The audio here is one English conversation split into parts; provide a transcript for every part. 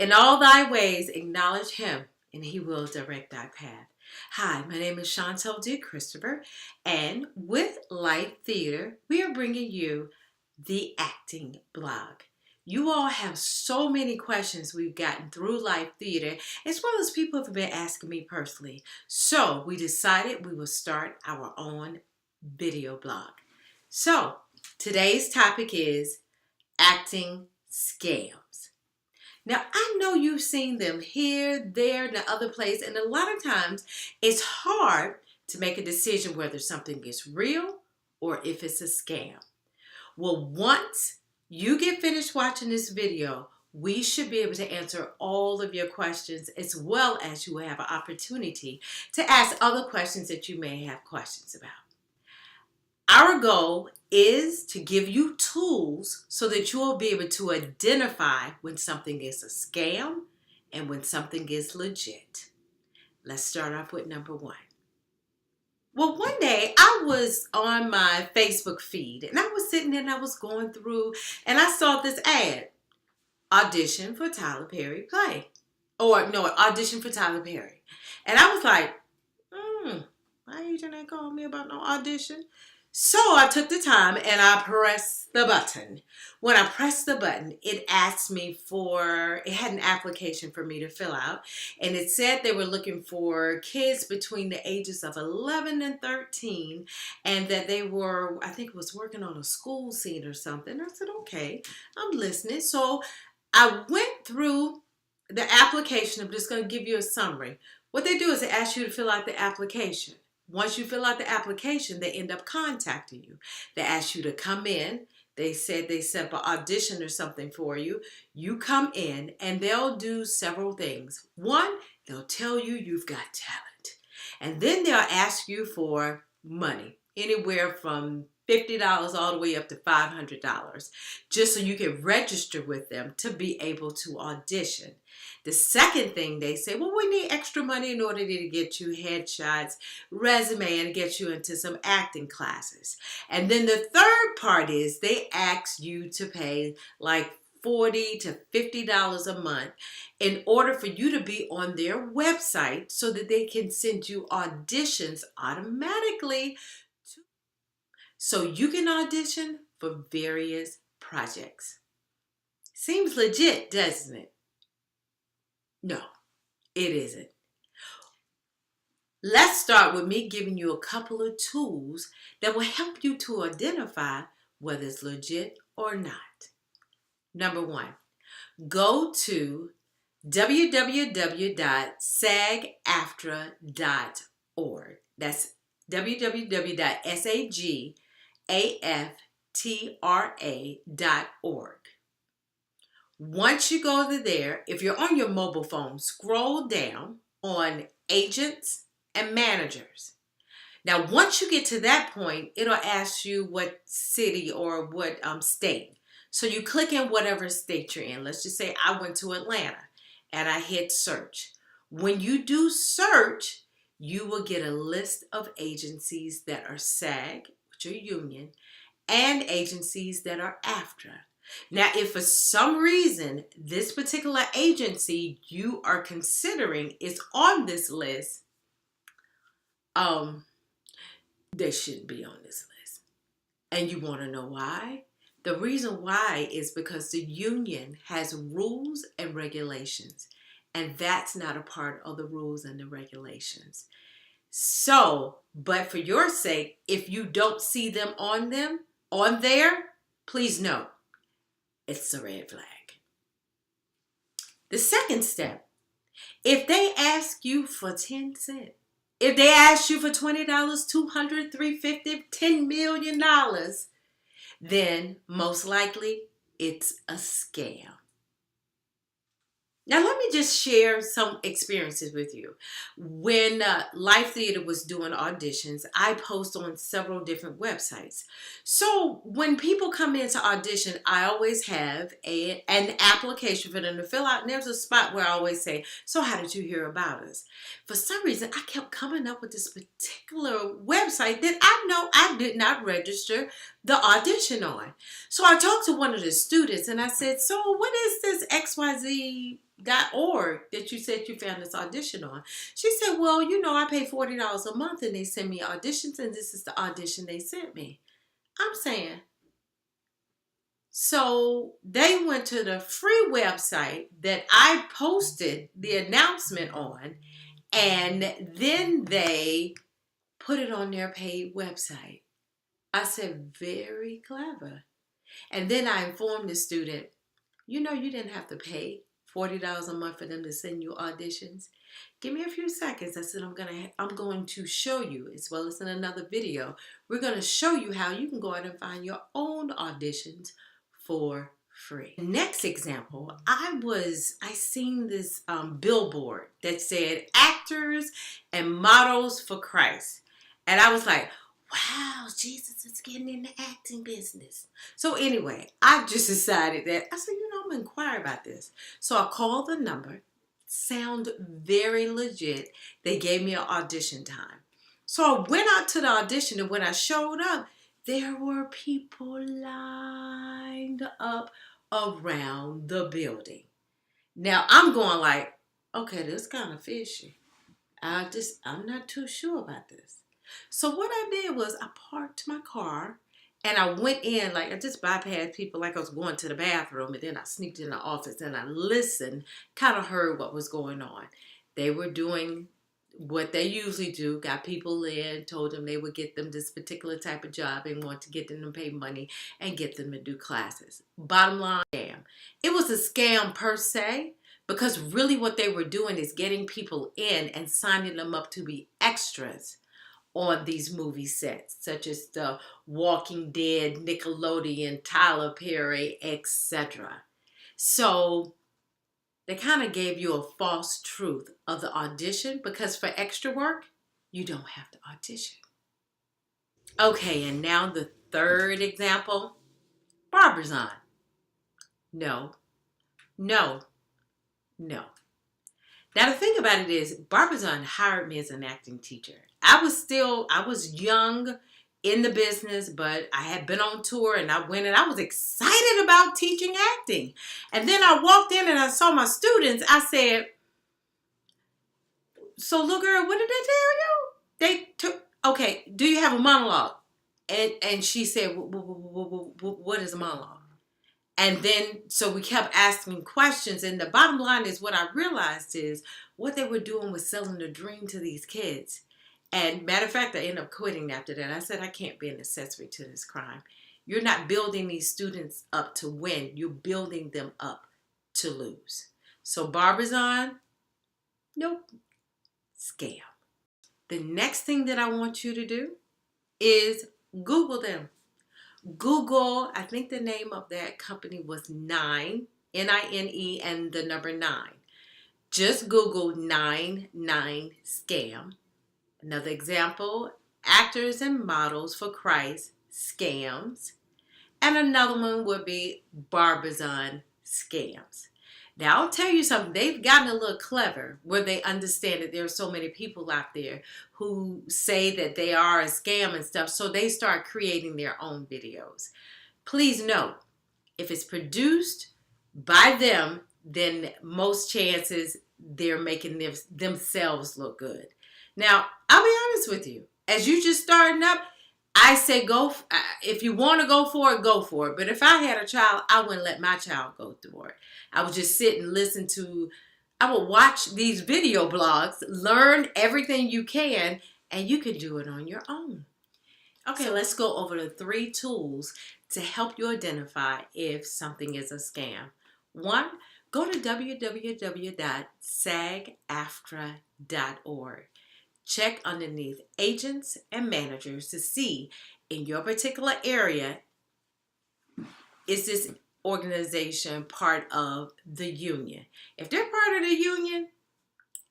In all thy ways, acknowledge him, and he will direct thy path. Hi, my name is Chantell Christopher, and with Life Theater, we are bringing you the acting blog. You all have so many questions we've gotten through Life Theater, as well as people have been asking me personally. So we decided we will start our own video blog. So today's topic is acting scams. Now, I know you've seen them here, there, and the other place, and a lot of times it's hard to make a decision whether something is real or if it's a scam. Well, once you get finished watching this video, we should be able to answer all of your questions, as well as you will have an opportunity to ask other questions that you may have questions about. Our goal is to give you tools so that you will be able to identify when something is a scam and when something is legit. Let's start off with number one. Well, one day I was on my Facebook feed and I was sitting there and I was going through and I saw this ad, audition for Tyler Perry play. Audition for Tyler Perry. And I was like, why agent ain't calling me about no audition? So I took the time and I pressed the button. When I pressed the button, it asked me it had an application for me to fill out. And it said they were looking for kids between the ages of 11 and 13. And that they were, I think it was working on a school scene or something. I said, okay, I'm listening. So I went through the application. I'm just going to give you a summary. What they do is they ask you to fill out the application. Once you fill out the application, they end up contacting you. They ask you to come in. They said they set up an audition or something for you. You come in and they'll do several things. One, they'll tell you you've got talent. And then they'll ask you for money, anywhere from $50 all the way up to $500, just so you can register with them to be able to audition. The second thing they say, well, we need extra money in order to get you headshots, resume, and get you into some acting classes. And then the third part is they ask you to pay like $40 to $50 a month in order for you to be on their website so that they can send you auditions automatically so you can audition for various projects. Seems legit, doesn't it? No, it isn't. Let's start with me giving you a couple of tools that will help you to identify whether it's legit or not. Number one, go to www.sagaftra.org. That's www.sagaftra.org. Once you go to there, if you're on your mobile phone, scroll down on agents and managers. Now, once you get to that point, it'll ask you what city or what state. So you click in whatever state you're in. Let's just say I went to Atlanta and I hit search. When you do search, you will get a list of agencies that are SAG, which are union, and agencies that are AFTRA. Now, if for some reason this particular agency you are considering is on this list, they shouldn't be on this list. And you want to know why? The reason why is because the union has rules and regulations, and that's not a part of the rules and the regulations. So, but for your sake, if you don't see them on there, please note, it's a red flag. The second step, if they ask you for 10 cents, if they ask you for $20, $200, $350, $10 million, then most likely it's a scam. Now, let me just share some experiences with you. When Life Theater was doing auditions, I post on several different websites. So when people come in to audition, I always have an application for them to fill out. And there's a spot where I always say, so how did you hear about us? For some reason, I kept coming up with this particular website that I know I did not register the audition on. So I talked to one of the students and I said, so what is this XYZ that you said you found this audition on. She said, well, you know, I pay $40 a month and they send me auditions and this is the audition they sent me. I'm saying, so they went to the free website that I posted the announcement on, and then they put it on their paid website. I said, very clever. And then I informed the student, you know, you didn't have to pay $40 a month for them to send you auditions. Give me a few seconds. I said, I'm going to show you, as well as in another video, we're going to show you how you can go out and find your own auditions for free. Next example, I seen this billboard that said actors and models for Christ. And I was like, wow, Jesus is getting in the acting business. So anyway, I just decided that, I said, you know, I'm going to inquire about this. So I called the number, sound very legit. They gave me an audition time. So I went out to the audition, and when I showed up, there were people lined up around the building. Now I'm going like, okay, this kind of fishy. I'm not too sure about this. So what I did was I parked my car and I went in, like I just bypassed people like I was going to the bathroom, and then I sneaked in the office and I listened, kind of heard what was going on. They were doing what they usually do, got people in, told them they would get them this particular type of job and want to get them to pay money and get them to do classes. Bottom line, scam. It was a scam per se, because really what they were doing is getting people in and signing them up to be extras on these movie sets, such as The Walking Dead, Nickelodeon, Tyler Perry, etc. So they kind of gave you a false truth of the audition, because for extra work, you don't have to audition. Okay, and now the third example, Barbizon. No, no, no. Now the thing about it is, Barbizon hired me as an acting teacher. I was young in the business, but I had been on tour and I went and I was excited about teaching acting. And then I walked in and I saw my students. I said, so little girl, what did they tell you? They took, okay, do you have a monologue? And she said, what is a monologue? And then, so we kept asking questions. And the bottom line is, what I realized is what they were doing was selling the dream to these kids. And matter of fact, I ended up quitting after that. I said, I can't be an accessory to this crime. You're not building these students up to win. You're building them up to lose. So Barbizon, nope, scam. The next thing that I want you to do is Google them. Google, I think the name of that company was Nine, N-I-N-E, and the number 9. Just Google 99 scam. Another example, actors and models for Christ scams. And another one would be Barbizon scams. Now, I'll tell you something. They've gotten a little clever where they understand that there are so many people out there who say that they are a scam and stuff. So they start creating their own videos. Please note, if it's produced by them, then most chances they're making themselves look good. Now, I'll be honest with you. As you just starting up, I say go. If you want to go for it, go for it. But if I had a child, I wouldn't let my child go through it. I would just sit and listen to, I would watch these video blogs, learn everything you can, and you can do it on your own. Okay, so let's go over the 3 tools to help you identify if something is a scam. 1, go to www.sagaftra.org. Check underneath agents and managers to see in your particular area, is this organization part of the union? If they're part of the union,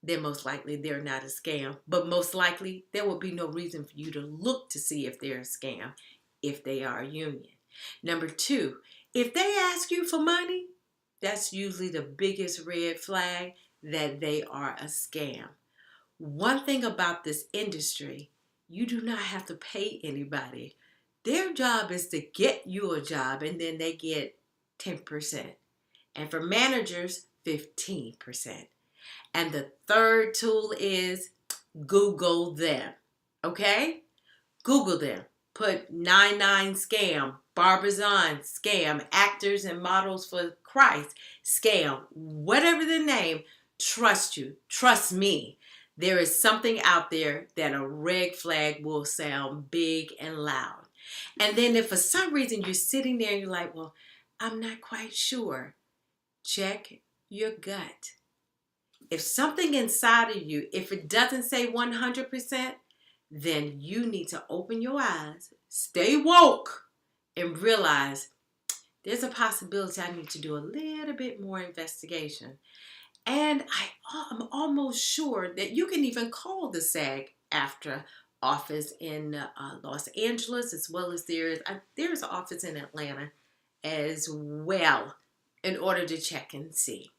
then most likely they're not a scam. But most likely there will be no reason for you to look to see if they're a scam if they are a union. Number 2, if they ask you for money, that's usually the biggest red flag that they are a scam. One thing about this industry, you do not have to pay anybody. Their job is to get you a job, and then they get 10%. And for managers, 15%. And the third tool is Google them. Okay? Google them. Put 99 scam, Barbizon scam, actors and models for Christ scam, whatever the name. Trust you. Trust me. There is something out there that a red flag will sound big and loud. And then if for some reason you're sitting there and you're like, well, I'm not quite sure, check your gut. If something inside of you, if it doesn't say 100%, then you need to open your eyes, stay woke, and realize there's a possibility I need to do a little bit more investigation. And I'm almost sure that you can even call the SAG-AFTRA office in Los Angeles, as well as there's an office in Atlanta as well, in order to check and see.